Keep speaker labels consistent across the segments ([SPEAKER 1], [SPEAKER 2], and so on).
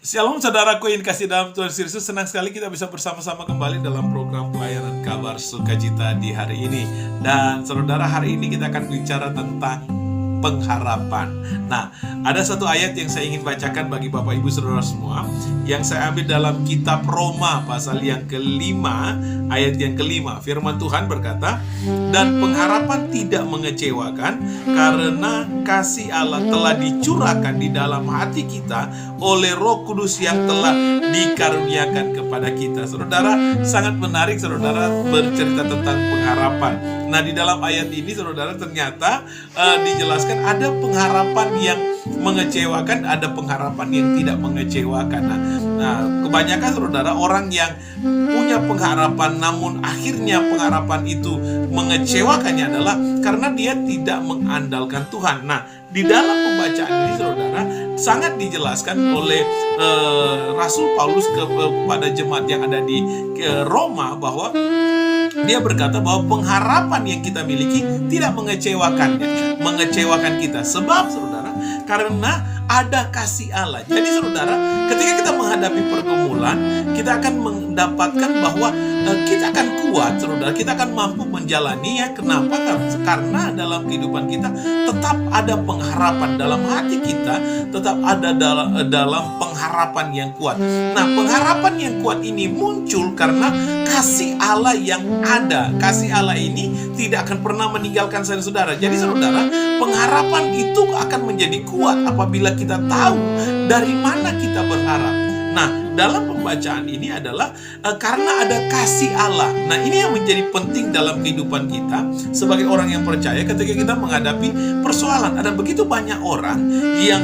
[SPEAKER 1] Shalom saudaraku yang kasih dalam Tuhan Yesus. Senang sekali kita bisa bersama-sama kembali dalam program pelayanan kabar sukacita di hari ini. Dan saudara, hari ini kita akan bicara tentang pengharapan. Nah, ada satu ayat yang saya ingin bacakan bagi Bapak Ibu Saudara semua, yang saya ambil dalam kitab Roma pasal yang kelima, ayat yang kelima. Firman Tuhan berkata, dan pengharapan tidak mengecewakan, karena kasih Allah telah dicurahkan di dalam hati kita oleh Roh Kudus yang telah dikaruniakan kepada kita. Saudara, sangat menarik saudara bercerita tentang pengharapan. Nah, di dalam ayat ini saudara ternyata dijelaskan ada pengharapan yang mengecewakan, ada pengharapan yang tidak mengecewakan. Nah, kebanyakan saudara orang yang punya pengharapan namun akhirnya pengharapan itu mengecewakannya adalah karena dia tidak mengandalkan Tuhan. Nah, di dalam pembacaan ini saudara sangat dijelaskan oleh Rasul Paulus kepada jemaat yang ada di Roma, bahwa dia berkata bahwa pengharapan yang kita miliki tidak mengecewakan kita. Sebab saudara, karena ada kasih Allah. Jadi saudara, ketika kita menghadapi pergumulan, kita akan mendapatkan bahwa kita akan kuat, saudara. Kita akan mampu menjalaninya. Kenapa? Karena dalam kehidupan kita tetap ada pengharapan. Dalam hati kita tetap ada dalam pengharapan yang kuat. Nah, pengharapan yang kuat ini muncul karena kasih Allah yang ada. Kasih Allah ini tidak akan pernah meninggalkan saudara. Jadi saudara, pengharapan itu akan menjadi kuat apabila kita tahu dari mana kita berharap. Nah, dalam pembacaan ini adalah karena ada kasih Allah. Nah, ini yang menjadi penting dalam kehidupan kita sebagai orang yang percaya ketika kita menghadapi persoalan. Ada begitu banyak orang yang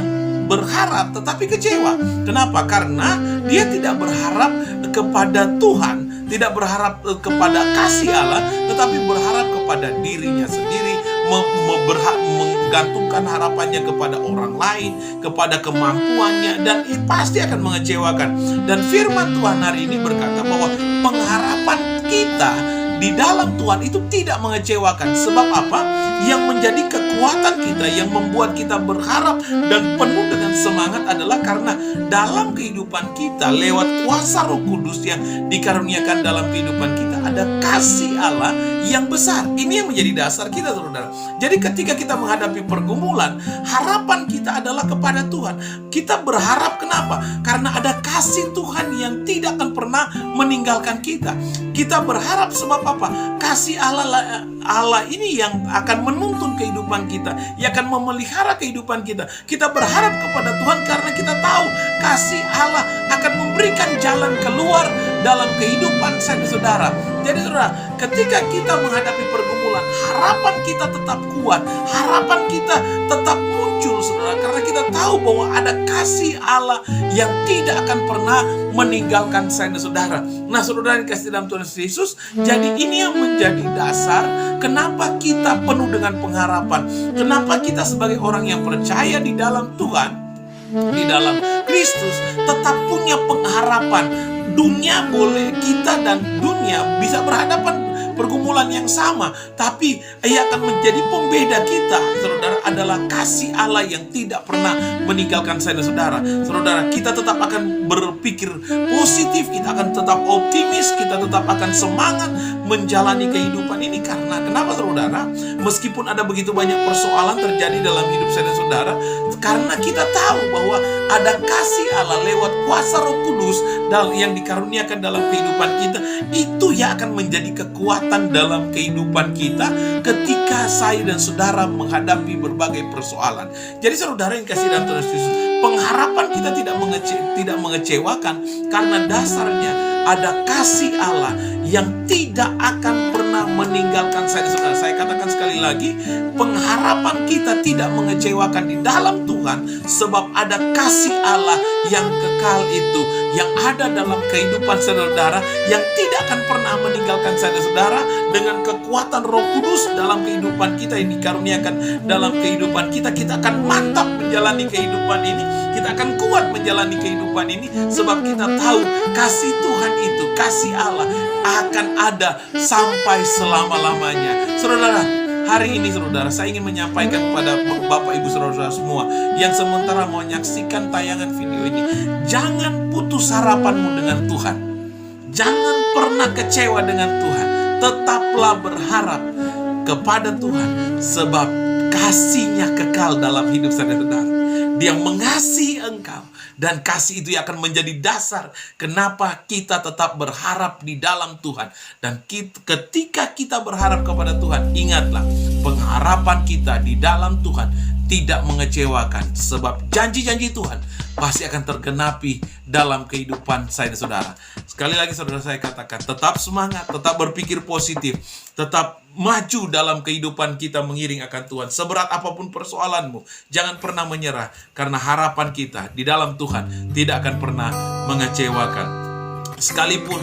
[SPEAKER 1] berharap tetapi kecewa. Kenapa? Karena dia tidak berharap kepada Tuhan, tidak berharap kepada kasih Allah, tetapi berharap kepada dirinya sendiri, menggantungkan harapannya kepada orang lain, kepada kemampuannya, dan pasti akan mengecewakan. Dan firman Tuhan hari ini berkata bahwa pengharapan kita di dalam Tuhan itu tidak mengecewakan. Sebab apa? Yang menjadi kekuatan kita, yang membuat kita berharap dan penuh dengan semangat adalah karena dalam kehidupan kita, lewat kuasa Roh Kudus yang dikaruniakan dalam kehidupan kita, ada kasih Allah yang besar. Ini yang menjadi dasar kita, saudara. Jadi ketika kita menghadapi pergumulan, harapan kita adalah kepada Tuhan. Kita berharap kenapa? Karena ada kasih Tuhan yang tidak akan pernah meninggalkan kita. Kita berharap sebab apa? Kasih Allah ini yang akan menuntun kehidupan kita, yang akan memelihara kehidupan kita. Kita berharap kepada Tuhan karena kita tahu kasih Allah akan memberikan jalan keluar dalam kehidupan saudara. Jadi saudara, ketika kita menghadapi pergumulan, harapan kita tetap kuat, harapan kita tetap muncul saudara, karena kita tahu bahwa ada kasih Allah yang tidak akan pernah meninggalkan saudara. Nah, saudara yang kasih dalam Tuhan Yesus, jadi ini yang menjadi dasar kenapa kita penuh dengan pengharapan. Kenapa kita sebagai orang yang percaya di dalam Tuhan, di dalam Kristus, tetap punya pengharapan. Dunia boleh, kita dan dunia bisa berhadapan pergumulan yang sama, tapi ia akan menjadi pembeda kita, saudara, adalah kasih Allah yang tidak pernah meninggalkan saudara. Saudara, kita tetap akan berpikir positif, kita akan tetap optimis, kita tetap akan semangat menjalani kehidupan ini. Karena kenapa saudara? Meskipun ada begitu banyak persoalan terjadi dalam hidup saudara, karena kita tahu bahwa ada kasih Allah lewat kuasa Roh Kudus yang dikaruniakan dalam kehidupan kita, itu yang akan menjadi kekuatan dalam kehidupan kita ketika saya dan saudara menghadapi berbagai persoalan. Jadi saudara yang kasih dalam Tuhan Yesus, pengharapan kita tidak mengecewakan karena dasarnya ada kasih Allah yang tidak akan pernah meninggalkan saya dan saudara. Saya katakan sekali lagi, pengharapan kita tidak mengecewakan di dalam Tuhan, sebab ada kasih Allah yang kekal itu, yang ada dalam kehidupan saudara, yang tidak akan pernah meninggalkan saudara. Dengan kekuatan Roh Kudus dalam kehidupan kita yang dikaruniakan dalam kehidupan kita, kita akan mantap menjalani kehidupan ini, kita akan kuat menjalani kehidupan ini, sebab kita tahu kasih Tuhan itu, kasih Allah akan ada sampai selama-lamanya. Saudara, Hari ini saudara, saya ingin menyampaikan kepada Bapak Ibu Saudara semua yang sementara mau menyaksikan tayangan video ini, jangan putus harapanmu dengan Tuhan. Jangan pernah kecewa dengan Tuhan. Tetaplah berharap kepada Tuhan, sebab kasih-Nya kekal dalam hidup saudara. Dia mengasihi engkau, dan kasih itu akan menjadi dasar kenapa kita tetap berharap di dalam Tuhan. Dan ketika kita berharap kepada Tuhan, ingatlah, pengharapan kita di dalam Tuhan tidak mengecewakan, sebab janji-janji Tuhan pasti akan tergenapi dalam kehidupan saya dan saudara. Sekali lagi saudara, saya katakan, tetap semangat, tetap berpikir positif, tetap maju dalam kehidupan kita mengiring akan Tuhan. Seberat apapun persoalanmu, jangan pernah menyerah, karena harapan kita di dalam Tuhan tidak akan pernah mengecewakan. Sekalipun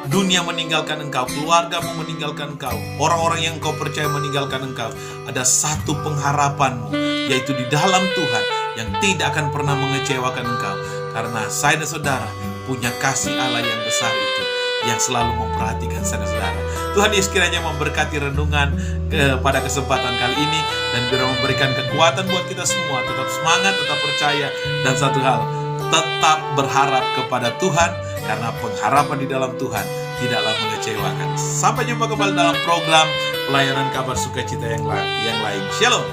[SPEAKER 1] dunia meninggalkan engkau, keluargamu meninggalkan engkau, orang-orang yang engkau percaya meninggalkan engkau, ada satu pengharapanmu, yaitu di dalam Tuhan yang tidak akan pernah mengecewakan engkau. Karena saya dan saudara punya kasih Allah yang besar itu, yang selalu memperhatikan saya dan saudara. Tuhan Yesus kiranya memberkati renungan pada kesempatan kali ini, dan biar memberikan kekuatan buat kita semua, tetap semangat, tetap percaya, dan satu hal, tetap berharap kepada Tuhan, karena pengharapan di dalam Tuhan tidaklah mengecewakan. Sampai jumpa kembali dalam program pelayanan kabar sukacita yang lain. Shalom.